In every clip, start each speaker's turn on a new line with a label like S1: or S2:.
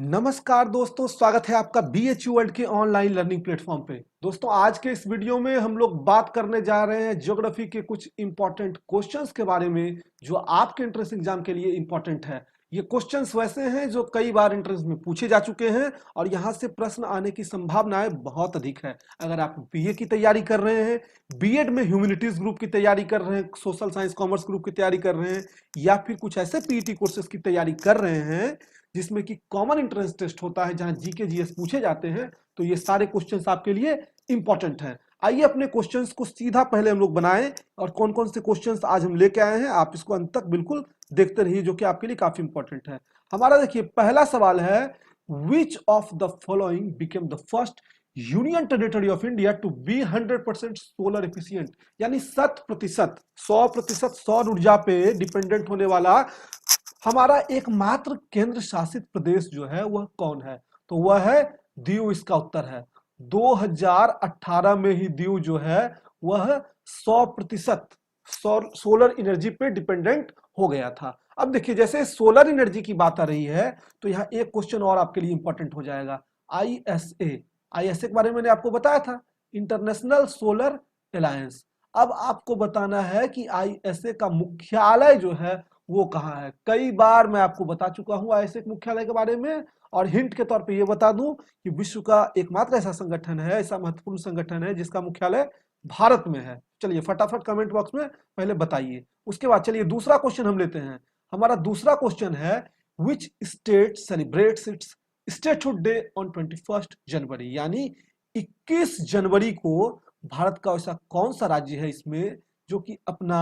S1: नमस्कार दोस्तों, स्वागत है आपका BHU वर्ल्ड के ऑनलाइन लर्निंग प्लेटफॉर्म पे। दोस्तों, आज के इस वीडियो में हम लोग बात करने जा रहे हैं ज्योग्राफी के कुछ इंपॉर्टेंट क्वेश्चंस के बारे में जो आपके एंट्रेंस एग्जाम के लिए इंपॉर्टेंट है। ये क्वेश्चंस वैसे हैं जो कई बार एंट्रेंस में पूछे जा चुके हैं और यहाँ से प्रश्न आने की संभावनाएं बहुत अधिक है। अगर आप BA की तैयारी कर रहे हैं, B.Ed में ह्यूमैनिटीज ग्रुप की तैयारी कर रहे हैं, सोशल साइंस कॉमर्स ग्रुप की तैयारी कर रहे हैं या फिर कुछ ऐसे PET कोर्सेज की तैयारी कर रहे हैं जिसमें कि कॉमन एंट्रेंस टेस्ट होता है जहां जीके जीएस पूछे जाते हैं, तो ये सारे क्वेश्चंस आपके लिए इंपॉर्टेंट हैं। आइए अपने क्वेश्चंस को सीधा पहले हम लोग बनाएं और कौन कौन से क्वेश्चंस आज हम लेके आए हैं आप इसको अंत तक बिल्कुल देखते रहिए, जो कि आपके लिए काफी इंपॉर्टेंट है। हमारा देखिए पहला सवाल है, which of the following became the first union territory of India to be 100% solar efficient, यानी 100% सौर ऊर्जा पे डिपेंडेंट होने वाला हमारा एकमात्र केंद्र शासित प्रदेश जो है वह कौन है? तो वह है दीव। इसका उत्तर है 2018 में ही दीव जो है वह 100% सोलर एनर्जी पे डिपेंडेंट हो गया था। अब देखिए, जैसे सोलर एनर्जी की बात आ रही है तो यहाँ एक क्वेश्चन और आपके लिए इंपॉर्टेंट हो जाएगा। आईएसए के बारे में मैंने आपको बताया था, इंटरनेशनल सोलर अलायंस। अब आपको बताना है कि आईएसए का मुख्यालय जो है वो कहाँ है। कई बार मैं आपको बता चुका हूं आईएसए के मुख्यालय के बारे में, और हिंट के तौर पे ये बता दूं कि विश्व का एकमात्र ऐसा संगठन है, ऐसा महत्वपूर्ण संगठन है जिसका मुख्यालय भारत में है। चलिए फटाफट कमेंट बॉक्स में पहले बताइए। उसके बाद चलिए दूसरा क्वेश्चन हम लेते हैं। हमारा दूसरा क्वेश्चन है, which state celebrates it's statehood day on 21 जनवरी, यानी 21 जनवरी को भारत का ऐसा कौन सा राज्य है इसमें जो कि अपना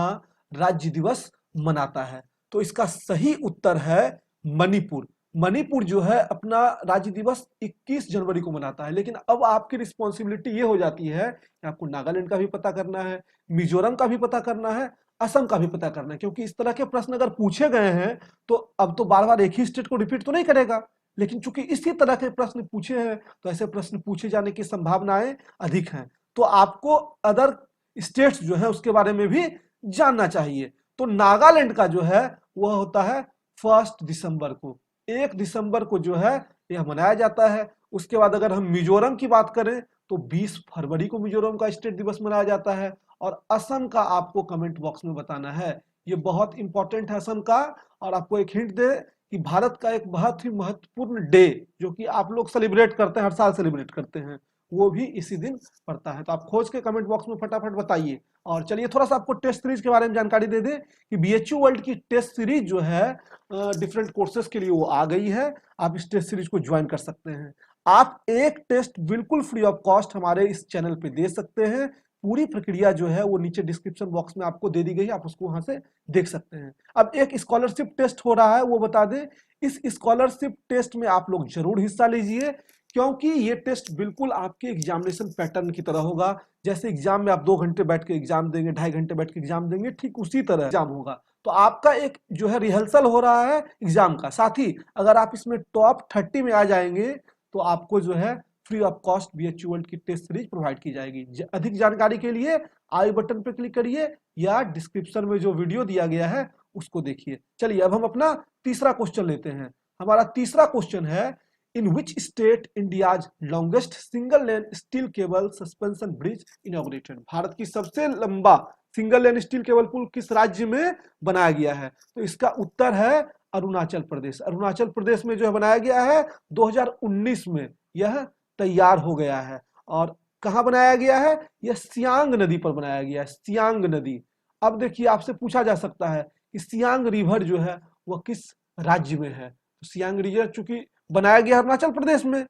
S1: राज्य दिवस मनाता है? तो इसका सही उत्तर है मणिपुर। मणिपुर जो है अपना राज्य दिवस 21 जनवरी को मनाता है। लेकिन अब आपकी रिस्पॉन्सिबिलिटी ये हो जाती है कि आपको नागालैंड का भी पता करना है, मिजोरम का भी पता करना है, असम का भी पता करना है, क्योंकि इस तरह के प्रश्न अगर पूछे गए हैं तो अब तो बार बार एक ही स्टेट को रिपीट तो नहीं करेगा। लेकिन चूंकि इसी तरह के प्रश्न पूछे हैं तो ऐसे प्रश्न पूछे जाने की संभावनाएं अधिक हैं, तो आपको अदर स्टेट्स जो है उसके बारे में भी जानना चाहिए। तो नागालैंड का जो है वह होता है 1 दिसंबर को, 1 दिसंबर को जो है यह मनाया जाता है। उसके बाद अगर हम मिजोरम की बात करें तो 20 फरवरी को मिजोरम का स्टेट दिवस मनाया जाता है। और असम का आपको कमेंट बॉक्स में बताना है, ये बहुत इंपॉर्टेंट है असम का। और आपको एक हिंट दे कि भारत का एक बहुत ही महत्वपूर्ण डे जो कि आप लोग सेलिब्रेट करते हैं, हर साल सेलिब्रेट करते हैं, वो भी इसी दिन पड़ता है। तो आप खोज के कमेंट बॉक्स में फटाफट बताइए। और चलिए थोड़ा सा आपको टेस्ट सीरीज के बारे में जानकारी दे दें कि BHU वर्ल्ड की टेस्ट सीरीज जो है डिफरेंट कोर्सेज के लिए वो आ गई है। आप इस टेस्ट सीरीज को ज्वाइन कर सकते हैं। आप एक टेस्ट बिल्कुल फ्री ऑफ कॉस्ट हमारे इस चैनल पे दे सकते हैं। पूरी प्रक्रिया जो है वो नीचे डिस्क्रिप्शन बॉक्स में आपको दे दी गई है, आप उसको वहां से देख सकते हैं। अब एक स्कॉलरशिप टेस्ट हो रहा है, वो बता दें। इस स्कॉलरशिप टेस्ट में आप लोग जरूर हिस्सा लीजिए, क्योंकि ये टेस्ट बिल्कुल आपके एग्जामिनेशन पैटर्न की तरह होगा। जैसे एग्जाम में आप 2 घंटे बैठ के एग्जाम देंगे, 2.5 घंटे बैठ के एग्जाम देंगे, ठीक उसी तरह एग्जाम होगा। तो आपका एक जो है रिहर्सल हो रहा है एग्जाम का। साथ ही अगर आप इसमें टॉप 30 में आ जाएंगे तो आपको जो है free of cost BHU world की टेस्ट सीरीज प्रोवाइड की जाएगी। अधिक जानकारी के लिए आई बटन पर क्लिक करिए या डिस्क्रिप्शन में जो वीडियो दिया गया है उसको देखिए। चलिए अब हम अपना तीसरा क्वेश्चन लेते हैं। हमारा तीसरा क्वेश्चन है, in which state India's longest single lane steel cable suspension bridge inaugurated, भारत की सबसे लंबा सिंगल लेन स्टील केबल पुल किस राज्य में बनाया गया है? तो इसका उत्तर है अरुणाचल प्रदेश। अरुणाचल प्रदेश में जो है बनाया गया है 2019 में यह तैयार हो गया है। और कहां बनाया गया है? यह सियांग नदी पर बनाया गया है, सियांग नदी। अब देखिए आपसे पूछा जा सकता है कि सियांग रिवर जो है वह किस राज्य में है? तो सियांग रिवर चूंकि बनाया गया अरुणाचल प्रदेश में,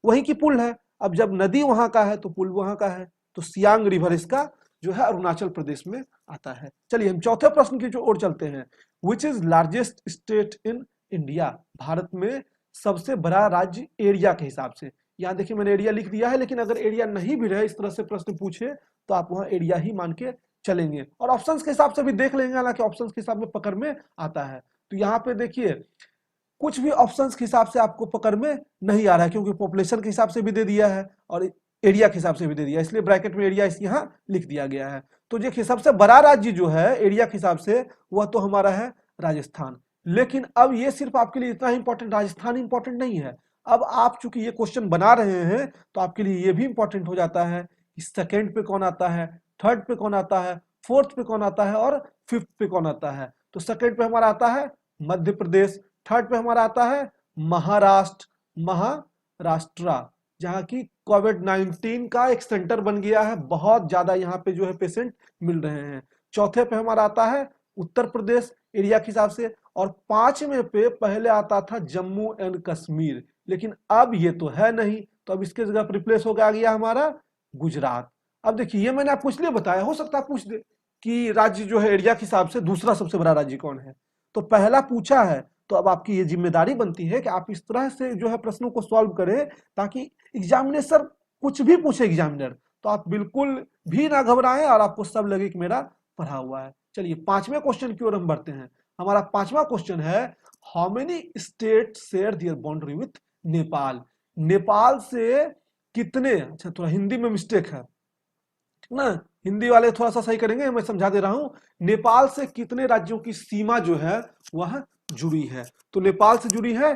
S1: वहीं की पुल है। अब जब नदी वहां का है तो पुल वहां का है, तो सियांग रिवर इसका जो है अरुणाचल प्रदेश में आता है। चलिए हम चौथे प्रश्न की जो ओर चलते हैं। Which is largest state in India, Bharat में सबसे बड़ा राज्य एरिया के हिसाब से। यहाँ देखिए मैंने एरिया लिख दिया है, लेकिन अगर एरिया नहीं भी रहे, इस तरह से प्रश्न पूछे तो आप वहां एरिया ही मान के चलेंगे और ऑप्शंस के हिसाब से भी देख लेंगे, हालांकि ऑप्शंस के हिसाब में पकड़ में आता है। तो यहाँ पे देखिए कुछ भी ऑप्शंस के हिसाब से आपको पकड़ में नहीं आ रहा है, क्योंकि पॉपुलेशन के हिसाब से भी दे दिया है और एरिया के हिसाब से भी दे दिया है, इसलिए ब्रैकेट में एरिया यहाँ लिख दिया गया है। तो देखिए सबसे बड़ा राज्य जो है एरिया के हिसाब से वह तो हमारा है राजस्थान। लेकिन अब ये सिर्फ आपके लिए इतना इंपॉर्टेंट, राजस्थान इंपॉर्टेंट नहीं है। अब आप चूंकि ये क्वेश्चन बना रहे हैं तो आपके लिए ये भी इंपॉर्टेंट हो जाता है कि सेकंड पे कौन आता है, थर्ड पे कौन आता है, फोर्थ पे कौन आता है और फिफ्थ पे कौन आता है। तो सेकंड पे हमारा आता है मध्य प्रदेश, थर्ड पे हमारा आता है महाराष्ट्र, महाराष्ट्र जहाँ की कोविड-19 का एक सेंटर बन गया है, बहुत ज्यादा यहाँ पे जो है पेशेंट मिल रहे हैं। चौथे पे हमारा आता है उत्तर प्रदेश एरिया के हिसाब से, और पांचवें पे पहले आता था जम्मू एंड कश्मीर, लेकिन अब ये तो है नहीं, तो अब इसके जगह पर रिप्लेस हो गया हमारा गुजरात। अब देखिए ये मैंने आपको इसलिए बताया, हो सकता है पूछ दे कि राज्य जो है एरिया के हिसाब से दूसरा सबसे बड़ा राज्य कौन है, तो पहला पूछा है, तो अब आपकी ये जिम्मेदारी बनती है कि आप इस तरह से जो है प्रश्नों को सॉल्व करें ताकि एग्जामिनेशन कुछ भी पूछे एग्जामिनर तो आप बिल्कुल भी ना घबराएं और आपको सब लगे कि मेरा पढ़ा हुआ है। चलिए पांचवें क्वेश्चन की ओर हम बढ़ते हैं। हमारा पांचवा क्वेश्चन है, how many state share their boundary with Nepal. Nepal से कितने, अच्छा थोड़ा हिंदी में मिस्टेक है ठीक ना, हिंदी वाले थोड़ा सा सही करेंगे, मैं समझा दे रहा हूं। नेपाल से कितने राज्यों की सीमा जो है वह जुड़ी है, तो नेपाल से जुड़ी है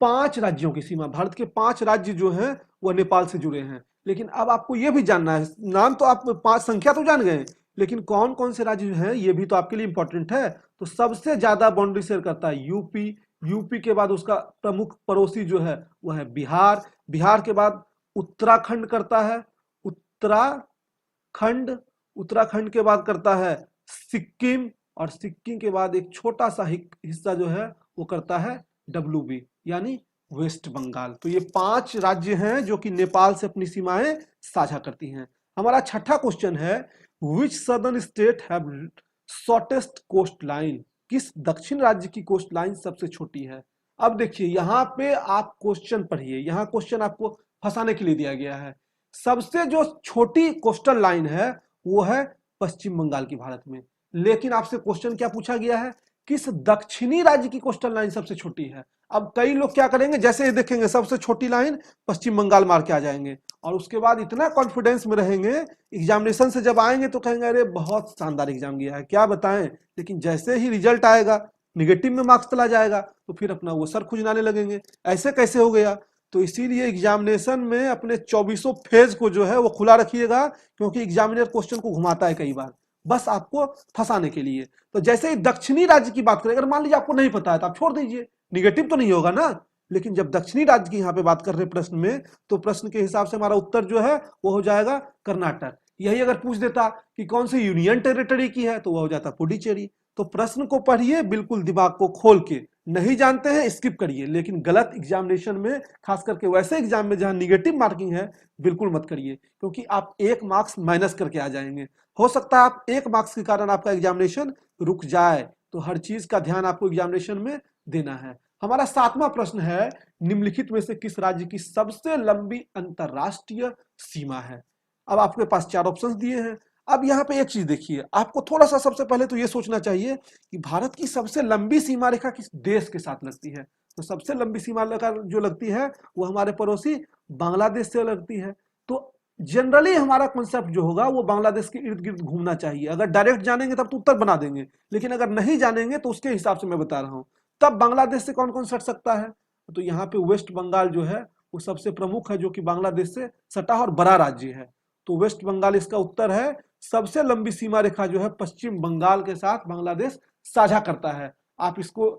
S1: 5 राज्यों की सीमा। भारत के 5 राज्य जो हैं वह नेपाल से जुड़े हैं। लेकिन अब आपको यह भी जानना है, नाम तो आप 5 संख्या तो जान गए, लेकिन कौन कौन से राज्य हैं ये भी तो आपके लिए इंपॉर्टेंट है। तो सबसे ज्यादा बाउंड्री शेयर करता है यूपी, यूपी के बाद उसका प्रमुख पड़ोसी जो है वह है बिहार, बिहार के बाद उत्तराखंड करता है, उत्तराखंड, उत्तराखंड के बाद करता है सिक्किम, और सिक्किम के बाद एक छोटा सा हिस्सा जो है वो करता है डब्ल्यूबी यानी वेस्ट बंगाल। तो ये 5 राज्य हैं जो कि नेपाल से अपनी सीमाएं साझा करती हैं। हमारा छठा क्वेश्चन है, which southern state have shortest coast line. किस दक्षिण राज्य की कोस्ट लाइन सबसे छोटी है। अब देखिए यहाँ पे आप क्वेश्चन पढ़िए, यहाँ क्वेश्चन आपको फंसाने के लिए दिया गया है। सबसे जो छोटी कोस्टल लाइन है वो है पश्चिम बंगाल की भारत में, लेकिन आपसे क्वेश्चन क्या पूछा गया है, किस दक्षिणी राज्य की कोस्टल लाइन सबसे छोटी है। अब कई लोग क्या करेंगे, जैसे ही देखेंगे सबसे छोटी लाइन पश्चिम बंगाल मार के आ जाएंगे, और उसके बाद इतना कॉन्फिडेंस में रहेंगे, एग्जामिनेशन से जब आएंगे तो कहेंगे अरे बहुत शानदार एग्जाम गया है क्या बताएं, लेकिन जैसे ही रिजल्ट आएगा निगेटिव में मार्क्स चला जाएगा तो फिर अपना वो सर खुजलाने लगेंगे, ऐसे कैसे हो गया। तो इसीलिए एग्जामिनेशन में अपने 24 फेज को जो है वो खुला रखिएगा, क्योंकि एग्जामिनर क्वेश्चन को घुमाता है कई बार बस आपको फंसाने के लिए। तो जैसे ही दक्षिणी राज्य की बात करें, अगर मान लीजिए आपको नहीं पता है तो आप छोड़ दीजिए, निगेटिव तो नहीं होगा ना। लेकिन जब दक्षिणी राज्य की यहाँ पे बात कर रहे हैं प्रश्न में, तो प्रश्न के हिसाब से हमारा उत्तर जो है वो हो जाएगा कर्नाटक। यही अगर पूछ देता कि कौन सी यूनियन टेरिटरी की है तो वह हो जाता पुडुचेरी। तो प्रश्न को पढ़िए बिल्कुल दिमाग को खोल के, नहीं जानते हैं स्किप करिए, लेकिन गलत एग्जामिनेशन में, खास करके वैसे एग्जाम में जहां निगेटिव मार्किंग है, बिल्कुल मत करिए, क्योंकि आप 1 मार्क्स माइनस करके आ जाएंगे। हो सकता है आप 1 मार्क्स के कारण आपका एग्जामिनेशन रुक जाए, तो हर चीज का ध्यान आपको एग्जामिनेशन में देना है। हमारा 7वां प्रश्न है, निम्नलिखित में से किस राज्य की सबसे लंबी अंतरराष्ट्रीय सीमा है। अब आपके पास 4 ऑप्शंस दिए हैं। अब यहाँ पे एक चीज देखिए, आपको थोड़ा सा सबसे पहले तो ये सोचना चाहिए कि भारत की सबसे लंबी सीमा रेखा किस देश के साथ लगती है। तो सबसे लंबी सीमा रेखा जो लगती है वो हमारे पड़ोसी बांग्लादेश से लगती है। तो जनरली हमारा कॉन्सेप्ट जो होगा वो बांग्लादेश के इर्द गिर्द घूमना चाहिए। अगर डायरेक्ट जानेंगे तब तो उत्तर बना देंगे, लेकिन अगर नहीं जानेंगे तो उसके हिसाब से मैं बता रहा हूँ। तब बांग्लादेश से कौन कौन सट सकता है, तो यहाँ पे वेस्ट बंगाल जो है वो सबसे प्रमुख है, जो कि बांग्लादेश से सटा और बड़ा राज्य है। तो वेस्ट बंगाल इसका उत्तर है। सबसे लंबी सीमा रेखा जो है पश्चिम बंगाल के साथ बांग्लादेश साझा करता है। आप इसको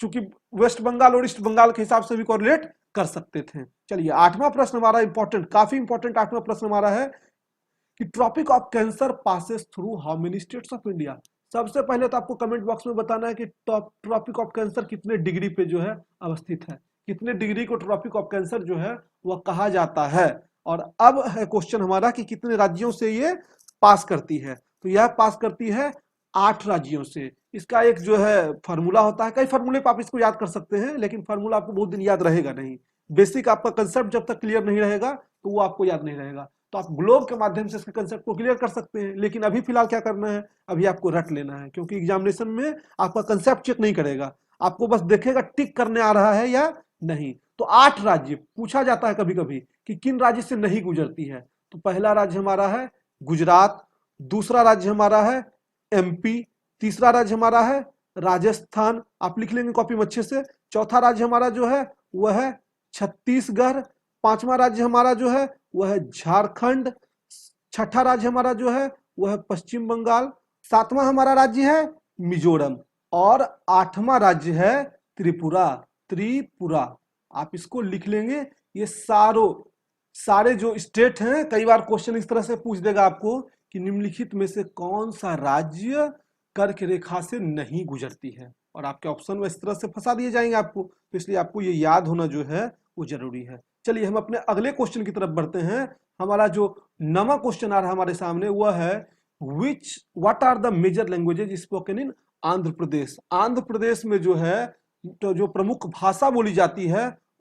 S1: चूंकि वेस्ट बंगाल और ईस्ट बंगाल के हिसाब से भी कोरिलेट कर सकते थे। चलिए 8वां प्रश्न हमारा इंपॉर्टेंट, काफी इंपॉर्टेंट 8वां प्रश्न हमारा है कि tropic of cancer passes through how many states of India. सबसे पहले तो आपको कमेंट बॉक्स में बताना है कि ट्रॉपिक ऑफ कैंसर कितने डिग्री पे जो है अवस्थित है, कितने डिग्री को ट्रॉपिक ऑफ कैंसर जो है वह कहा जाता है। और अब है क्वेश्चन हमारा कि कितने राज्यों से ये पास करती है। तो यह पास करती है 8 राज्यों से। इसका एक जो है फार्मूला होता है, कई फार्मूले पर आप इसको याद कर सकते हैं, लेकिन फार्मूला आपको बहुत दिन याद रहेगा नहीं। बेसिक आपका कंसेप्ट जब तक क्लियर नहीं रहेगा तो वो आपको याद नहीं रहेगा। तो आप ग्लोब के माध्यम से इसके कंसेप्ट को क्लियर कर सकते हैं, लेकिन अभी फिलहाल क्या करना है, अभी आपको रट लेना है, क्योंकि एग्जामिनेशन में आपका कंसेप्ट चेक नहीं करेगा, आपको बस देखेगा टिक करने आ रहा है या नहीं। तो 8 राज्य पूछा जाता है कभी कभी कि किन राज्य से नहीं गुजरती है। तो पहला राज्य हमारा है गुजरात, दूसरा राज्य हमारा है एमपी, तीसरा राज्य हमारा है राजस्थान, आप लिख लेंगे कॉपी में अच्छे से। चौथा राज्य हमारा जो है वह है छत्तीसगढ़। पांचवा राज्य हमारा जो है वह है झारखंड। छठा राज्य हमारा जो है वह है पश्चिम बंगाल। सातवां हमारा राज्य है मिजोरम और आठवां राज्य है त्रिपुरा। त्रिपुरा आप इसको लिख लेंगे। ये सारे जो स्टेट हैं, कई बार क्वेश्चन इस तरह से पूछ देगा आपको कि निम्नलिखित में से कौन सा राज्य कर्क रेखा से नहीं गुजरती है, और आपके ऑप्शन में इस तरह से फंसा दिए जाएंगे आपको, तो इसलिए आपको ये याद होना जो है वो जरूरी है। चलिए हम अपने अगले क्वेश्चन की तरफ बढ़ते हैं। हमारा जो 9वां क्वेश्चन आ रहा है हमारे सामने वह है what are the major languages spoken in Andhra Pradesh. Andhra Pradesh में जो है तो जो प्रमुख भाषा बोली जाती है